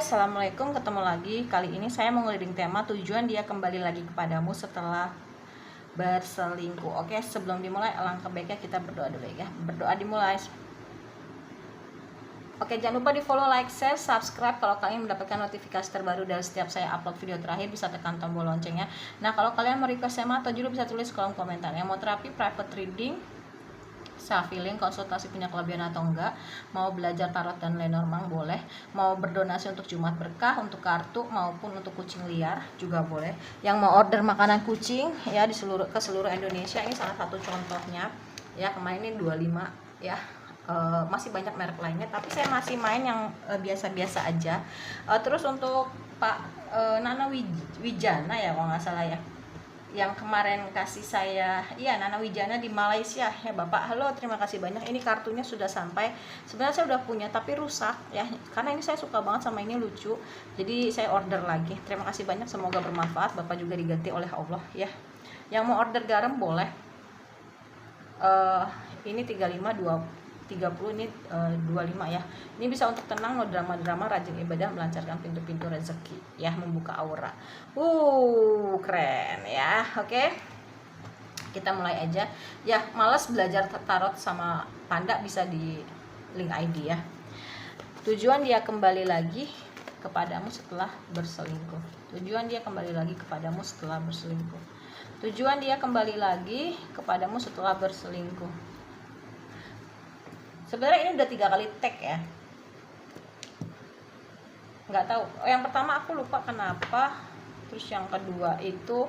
guys, assalamualaikum, ketemu lagi. Kali ini saya mau ngeliding tema tujuan dia kembali lagi kepadamu setelah berselingkuh. Oke, sebelum dimulai alangkah baiknya kita berdoa dulu ya. Berdoa dimulai. Oke, jangan lupa di follow, like, share, subscribe kalau kalian mendapatkan notifikasi terbaru dari setiap saya upload video terakhir. Bisa tekan tombol loncengnya. Nah, kalau kalian mau request tema atau judul bisa tulis kolom komentar. Yang mau terapi, private reading, self healing, konsultasi punya kelebihan atau enggak, mau belajar tarot dan Lenormand boleh, mau berdonasi untuk Jumat Berkah, untuk kartu maupun untuk kucing liar juga boleh. Yang mau order makanan kucing ya ke seluruh Indonesia, ini salah satu contohnya ya. Kemarin ini 25 ya. Masih banyak merek lainnya tapi saya masih main yang biasa-biasa aja. Terus untuk Pak Nana Wijana ya kalau nggak salah ya, yang kemarin kasih saya, iya, Nana Wijana di Malaysia ya Bapak. Halo, terima kasih banyak. Ini kartunya sudah sampai. Sebenarnya saya udah punya tapi rusak ya, karena ini saya suka banget sama ini, lucu. Jadi saya order lagi. Terima kasih banyak, semoga bermanfaat. Bapak juga diganti oleh Allah ya. Yang mau order garam boleh. Ini 30 ini 25 ya. Ini bisa untuk tenang, no drama-drama, rajin ibadah, melancarkan pintu-pintu rezeki ya, membuka aura. Keren ya. Oke, kita mulai aja ya. Malas belajar tarot sama Panda, bisa di link ID ya. Tujuan dia kembali lagi kepadamu setelah berselingkuh. Tujuan dia kembali lagi kepadamu setelah berselingkuh. Tujuan dia kembali lagi kepadamu setelah berselingkuh. Sebenarnya ini udah 3 kali tag ya, nggak tahu. Yang pertama aku lupa kenapa. Terus yang kedua itu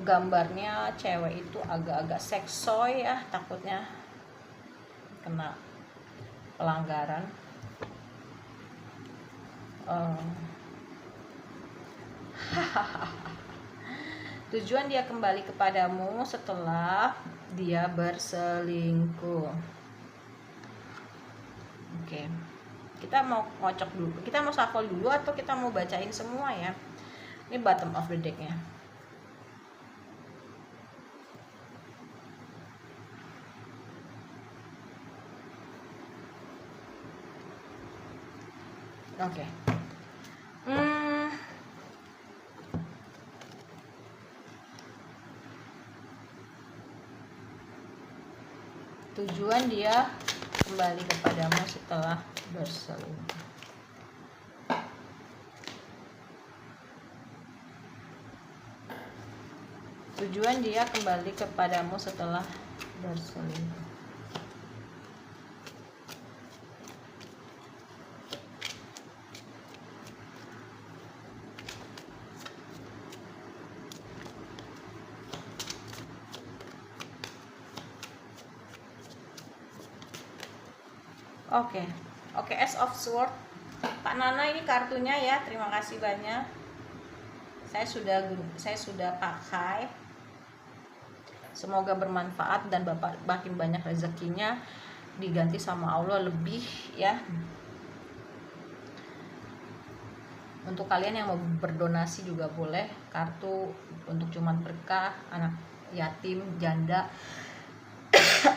gambarnya cewek itu agak-agak seksoy ya, takutnya kena pelanggaran. Tujuan dia kembali kepadamu setelah dia berselingkuh. Oke, kita mau ngocok dulu, kita mau shuffle dulu atau kita mau bacain semua ya. Ini bottom of the decknya. Oke. Tujuan dia kembali kepadamu setelah berselingkuh. Tujuan dia kembali kepadamu setelah berselingkuh. Oke, Ace of Sword. Pak Nana, ini kartunya ya. Terima kasih banyak. Saya sudah pakai. Semoga bermanfaat dan Bapak makin banyak rezekinya, diganti sama Allah lebih ya. Untuk kalian yang mau berdonasi juga boleh. Kartu untuk Jumat Berkah, anak yatim, janda,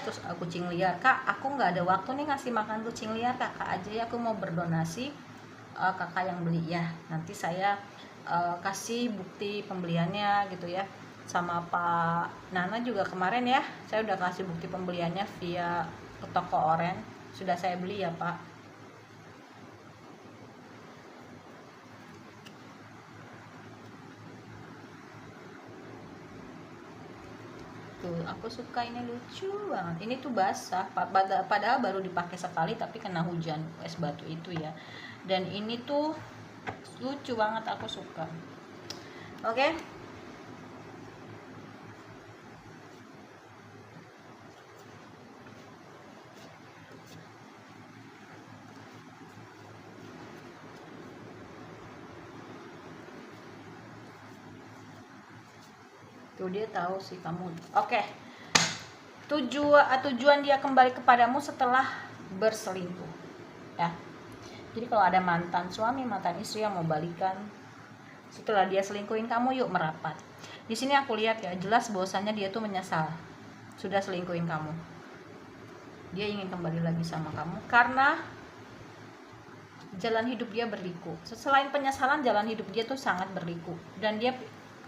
terus kucing liar. Kak, aku nggak ada waktu nih ngasih makan kucing liar, kakak aja ya, aku mau berdonasi. Kakak yang beli ya, nanti saya kasih bukti pembeliannya gitu ya. Sama Pak Nana juga kemarin ya, saya udah kasih bukti pembeliannya via toko oren, sudah saya beli ya Pak. Aku suka, ini lucu banget. Ini tuh basah, padahal baru dipakai sekali tapi kena hujan es batu itu ya. Dan ini tuh lucu banget, aku suka. Oke. Tuh dia tahu sih kamu. Oke. Tujuan dia kembali kepadamu setelah berselingkuh ya. Jadi kalau ada mantan suami, mantan istri yang mau balikan setelah dia selingkuhin kamu, yuk merapat. Di sini aku lihat ya, jelas bahwasannya dia tuh menyesal sudah selingkuhin kamu. Dia ingin kembali lagi sama kamu karena jalan hidup dia berliku. Selain penyesalan, jalan hidup dia tuh sangat berliku, dan dia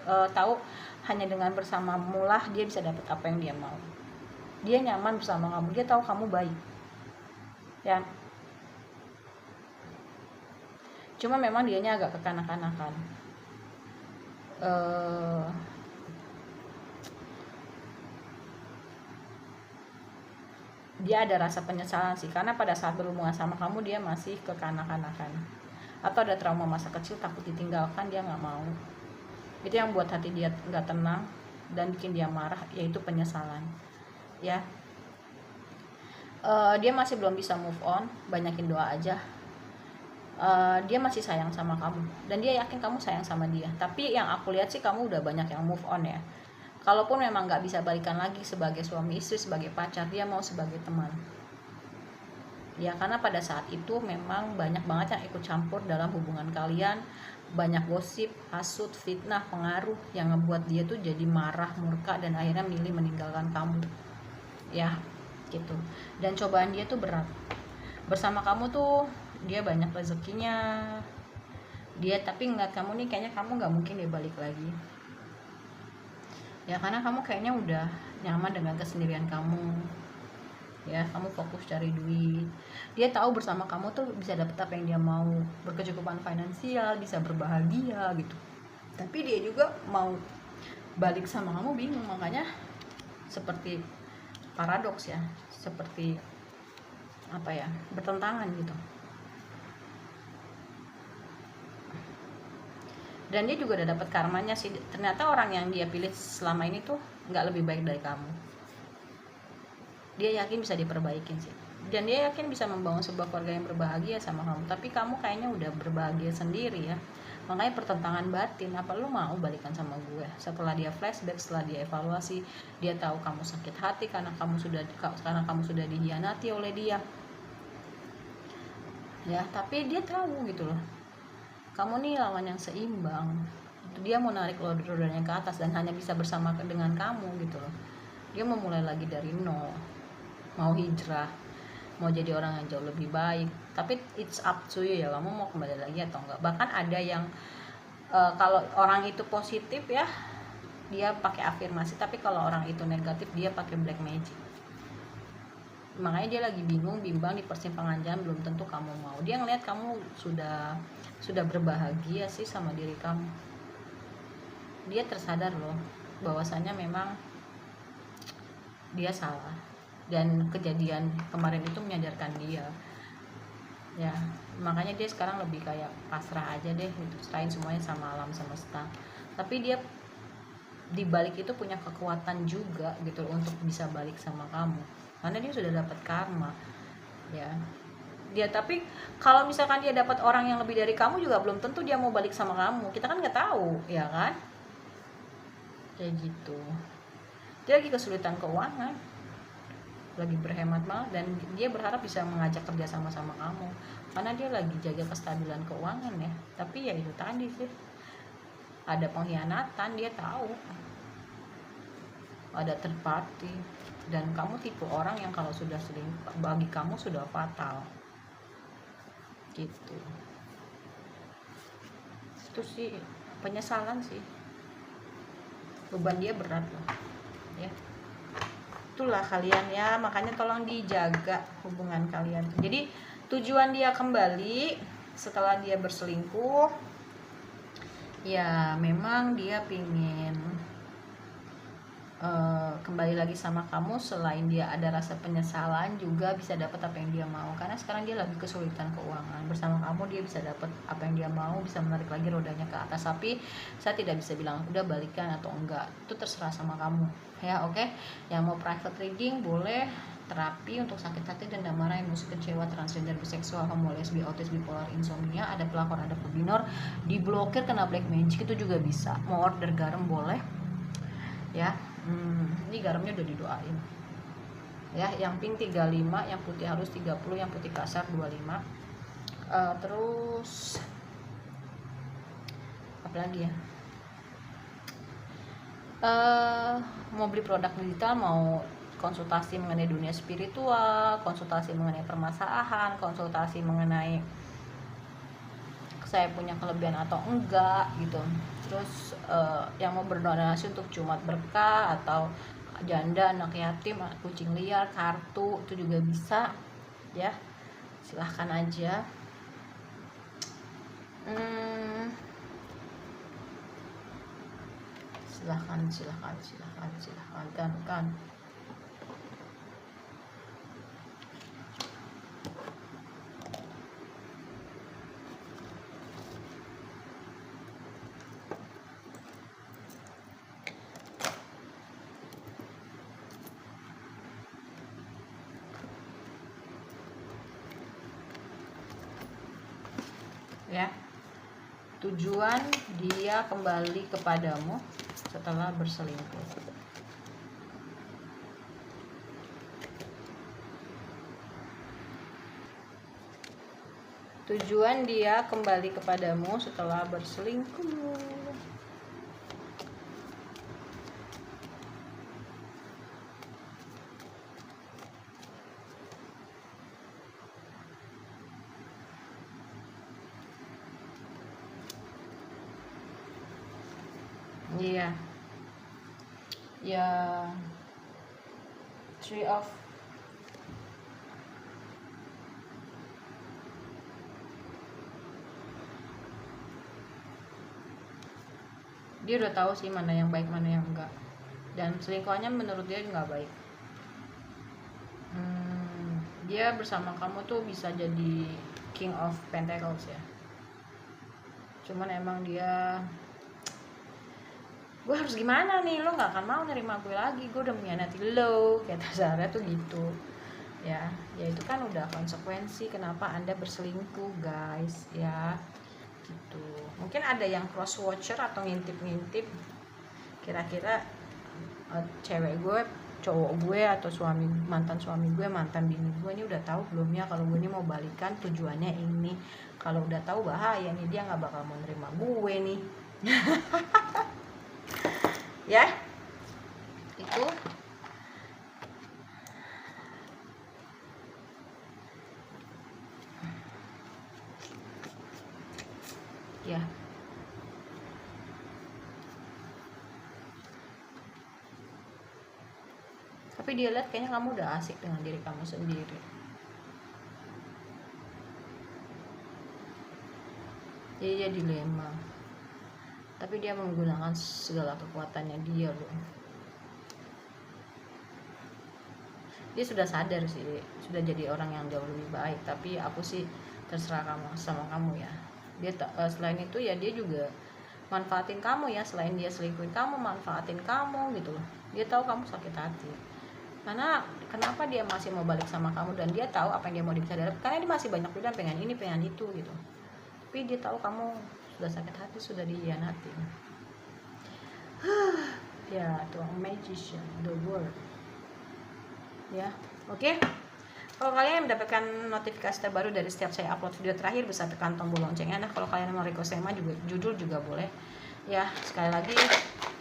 tahu hanya dengan bersamamu lah dia bisa dapat apa yang dia mau. Dia nyaman bersama kamu, dia tahu kamu baik, ya. Cuma memang dianya agak kekanak-kanakan. Dia ada rasa penyesalan sih, karena pada saat berhubungan sama kamu dia masih kekanak-kanakan, atau ada trauma masa kecil, takut ditinggalkan, dia nggak mau. Itu yang buat hati dia nggak tenang dan bikin dia marah, yaitu penyesalan, ya. Dia masih belum bisa move on, banyakin doa aja. Dia masih sayang sama kamu, dan dia yakin kamu sayang sama dia. Tapi yang aku lihat sih kamu udah banyak yang move on, ya. Kalaupun memang nggak bisa balikan lagi sebagai suami istri, sebagai pacar, dia mau sebagai teman, ya. Karena pada saat itu memang banyak banget yang ikut campur dalam hubungan kalian, banyak gosip, hasut, fitnah, pengaruh yang ngebuat dia tuh jadi marah, murka, dan akhirnya milih meninggalkan kamu, ya, gitu. Dan cobaan dia tuh berat. Bersama kamu tuh dia banyak rezekinya, dia tapi ngeliat kamu nih kayaknya kamu nggak mungkin dia balik lagi, ya. Karena kamu kayaknya udah nyaman dengan kesendirian kamu, ya. Kamu fokus cari duit. Dia tahu bersama kamu tuh bisa dapet apa yang dia mau, berkecukupan finansial, bisa berbahagia gitu. Tapi dia juga mau balik sama kamu, bingung. Makanya seperti paradoks, ya, seperti apa ya, bertentangan gitu. Dan dia juga udah dapat karmanya sih. Ternyata orang yang dia pilih selama ini tuh nggak lebih baik dari kamu. Dia yakin bisa diperbaikin sih, dan dia yakin bisa membangun sebuah keluarga yang berbahagia sama kamu. Tapi kamu kayaknya udah berbahagia sendiri, ya. Makanya pertentangan batin, apa lu mau balikan sama gue? Setelah dia flashback, setelah dia evaluasi, dia tahu kamu sakit hati karena kamu sudah dihianati oleh dia, ya. Tapi dia tahu gitu loh, kamu nih lawan yang seimbang. Dia mau narik rodanya ke atas dan hanya bisa bersama dengan kamu gitu loh. Dia mau mulai lagi dari nol, mau hijrah, mau jadi orang yang jauh lebih baik. Tapi it's up to you, ya, kamu mau kembali lagi atau enggak. Bahkan ada yang kalau orang itu positif, ya, dia pakai afirmasi. Tapi kalau orang itu negatif, dia pakai black magic. Makanya dia lagi bimbang di persimpangan jalan. Belum tentu kamu mau. Dia ngelihat kamu sudah berbahagia sih sama diri kamu. Dia tersadar loh bahwasanya memang dia salah, dan kejadian kemarin itu menyadarkan dia, ya. Makanya dia sekarang lebih kayak pasrah aja deh gitu, serahin semuanya sama alam semesta. Tapi dia dibalik itu punya kekuatan juga gitu untuk bisa balik sama kamu, karena dia sudah dapat karma, ya. Tapi kalau misalkan dia dapat orang yang lebih dari kamu juga belum tentu dia mau balik sama kamu. Kita kan nggak tahu, ya kan, kayak gitu. Dia lagi kesulitan keuangan, lagi berhemat banget, dan dia berharap bisa mengajak kerja sama kamu karena dia lagi jaga kestabilan keuangan, ya. Tapi ya itu tadi sih, ada pengkhianatan. Dia tahu ada third party, dan kamu tipe orang yang kalau sudah selingkuh bagi kamu sudah fatal gitu. Itu sih penyesalan sih, beban dia berat loh, ya. Itulah kalian, ya. Makanya tolong dijaga hubungan kalian. Jadi tujuan dia kembali setelah dia berselingkuh, ya memang dia pingin kembali lagi sama kamu. Selain dia ada rasa penyesalan, juga bisa dapat apa yang dia mau, karena sekarang dia lagi kesulitan keuangan. Bersama kamu dia bisa dapat apa yang dia mau, bisa menarik lagi rodanya ke atas. Tapi saya tidak bisa bilang udah balikan atau enggak, itu terserah sama kamu, ya. Oke. Yang mau private reading boleh, terapi untuk sakit hati, dendam, marah, emosi, kecewa, transgender, biseksual, homo, lesbi, autis, bipolar, insomnia, ada pelakor, ada pebinor, diblokir, kena black magic, itu juga bisa. Mau order garam boleh, ya. Ini garamnya udah didoain, ya. Yang pink 35, yang putih halus 30, yang putih kasar 25. Terus apa lagi ya, mau beli produk digital, mau konsultasi mengenai dunia spiritual, konsultasi mengenai permasalahan, konsultasi mengenai saya punya kelebihan atau enggak gitu. Terus yang mau berdonasi untuk jumat berkah atau janda, anak yatim, kucing liar, kartu, itu juga bisa ya, silahkan aja. Silahkan kan. Ya, tujuan dia kembali kepadamu setelah berselingkuh. Tujuan dia kembali kepadamu setelah berselingkuh. Iya. Ya. Three of dia udah tahu sih mana yang baik mana yang enggak, dan selingkuhannya menurut dia nggak baik. Dia bersama kamu tuh bisa jadi King of Pentacles ya, cuman emang dia, gue harus gimana nih, lo nggak akan mau nerima gue lagi, gue udah mengkhianati lo, kata Sarah tuh gitu ya. Ya itu kan udah konsekuensi kenapa Anda berselingkuh guys ya gitu. Mungkin ada yang cross watcher atau ngintip-ngintip kira-kira cewek gue, cowok gue, atau mantan suami gue, mantan bini gue ini udah tahu belum ya kalau gue ini mau balikan, tujuannya ini. Kalau udah tahu bahaya nih, dia nggak bakal mau nerima gue nih. Ya itu ya. Tapi dia lihat kayaknya kamu udah asik dengan diri kamu sendiri. Jadi dia dilema. Tapi dia menggunakan segala kekuatannya dia loh. Dia sudah sadar sih, sudah jadi orang yang jauh lebih baik. Tapi aku sih terserah kamu, sama kamu ya. Dia selain itu ya dia juga manfaatin kamu ya, selain dia selingkuhin kamu, manfaatin kamu gitu loh. Dia tahu kamu sakit hati. Karena kenapa dia masih mau balik sama kamu, dan dia tahu apa yang dia mau bisa dapat, karena dia masih banyak pilihan, pengen ini pengen itu gitu. Tapi dia tahu kamu sudah sakit hati, sudah dihianati. Ya tuh magician, the world ya. Oke. Kalau kalian mendapatkan notifikasi terbaru dari setiap saya upload video terakhir, bisa tekan tombol loncengnya. Nah kalau kalian mau request tema juga, judul juga boleh ya. Sekali lagi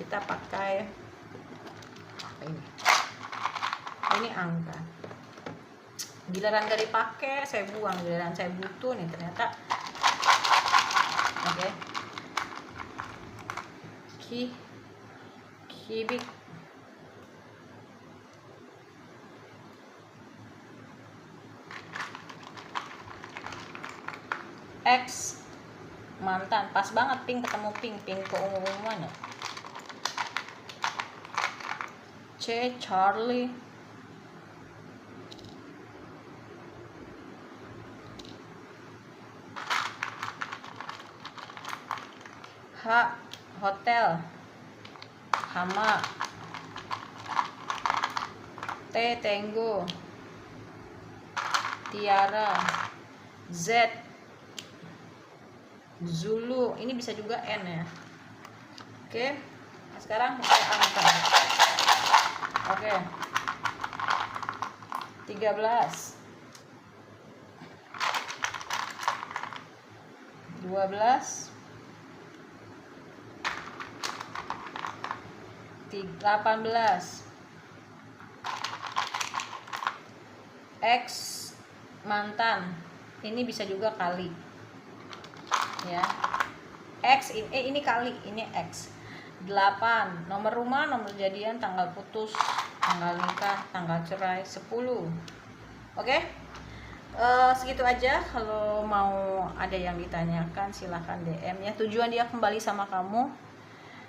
kita pakai apa ini angka. Giliran gak dipakai saya buang, giliran saya butuh nih ternyata. Oke. Kibik X mantan, pas banget pink ketemu pink keumuman ya. C Charlie, H hotel, Hama, T Tango, Tiara, Z Zulu, ini bisa juga N ya. Oke. Nah, sekarang saya angka. Oke. 13 12 18 X mantan, ini bisa juga kali ya. X ini kali, ini X. 8 nomor rumah, nomor jadian, tanggal putus, tanggal nikah, tanggal cerai. 10. Oke. Segitu aja. Kalau mau ada yang ditanyakan silahkan DM ya. Tujuan dia kembali sama kamu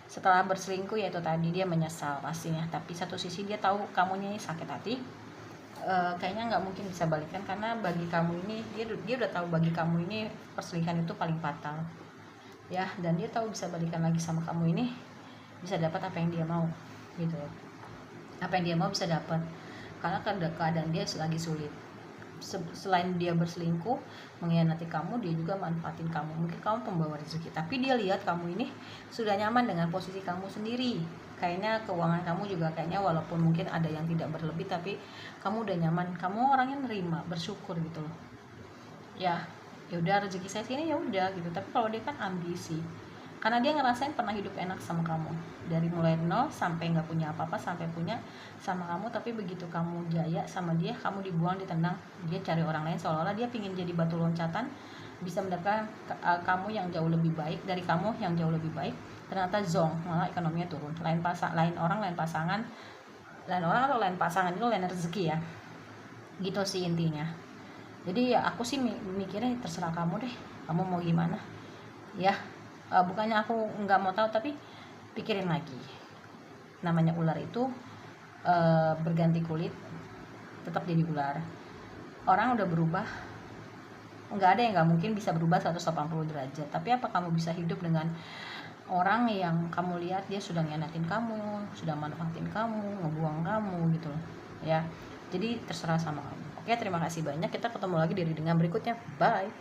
setelah berselingkuh yaitu tadi dia menyesal pastinya, tapi satu sisi dia tahu kamunya ini sakit hati. Kayaknya nggak mungkin bisa balikan karena bagi kamu ini dia udah tahu bagi kamu ini perselingkuhan itu paling fatal ya, dan dia tahu bisa balikan lagi sama kamu ini bisa dapat apa yang dia mau gitu, apa yang dia mau bisa dapat karena keadaan dia lagi sulit. Selain dia berselingkuh mengkhianati kamu, dia juga manfaatin kamu. Mungkin kamu pembawa rezeki, tapi dia lihat kamu ini sudah nyaman dengan posisi kamu sendiri. Kayaknya keuangan kamu juga kayaknya walaupun mungkin ada yang tidak berlebih, tapi kamu udah nyaman, kamu orangnya nerima, bersyukur gitu loh ya. Ya udah rezeki saya sini ya udah gitu. Tapi kalau dia kan ambisi, karena dia ngerasain pernah hidup enak sama kamu dari mulai nol sampai nggak punya apa-apa sampai punya sama kamu, tapi begitu kamu jaya sama dia, kamu dibuang, ditendang, dia cari orang lain seolah-olah dia pingin jadi batu loncatan bisa mendapatkan kamu yang jauh lebih baik dari kamu yang jauh lebih baik. Ternyata zong, malah ekonominya turun. Lain orang, lain pasangan, lain orang atau lain pasangan itu lain rezeki ya, gitu sih intinya. Jadi ya aku sih mikirnya terserah kamu deh, kamu mau gimana ya. Bukannya aku nggak mau tahu, tapi pikirin lagi, namanya ular itu berganti kulit tetap jadi ular. Orang udah berubah, nggak ada yang nggak mungkin bisa berubah 180 derajat. Tapi apa kamu bisa hidup dengan orang yang kamu lihat dia sudah ngianatin kamu, sudah manfaatin kamu, ngebuang kamu gitu loh ya. Jadi terserah sama kamu. Oke, terima kasih banyak, kita ketemu lagi di readingan berikutnya, bye.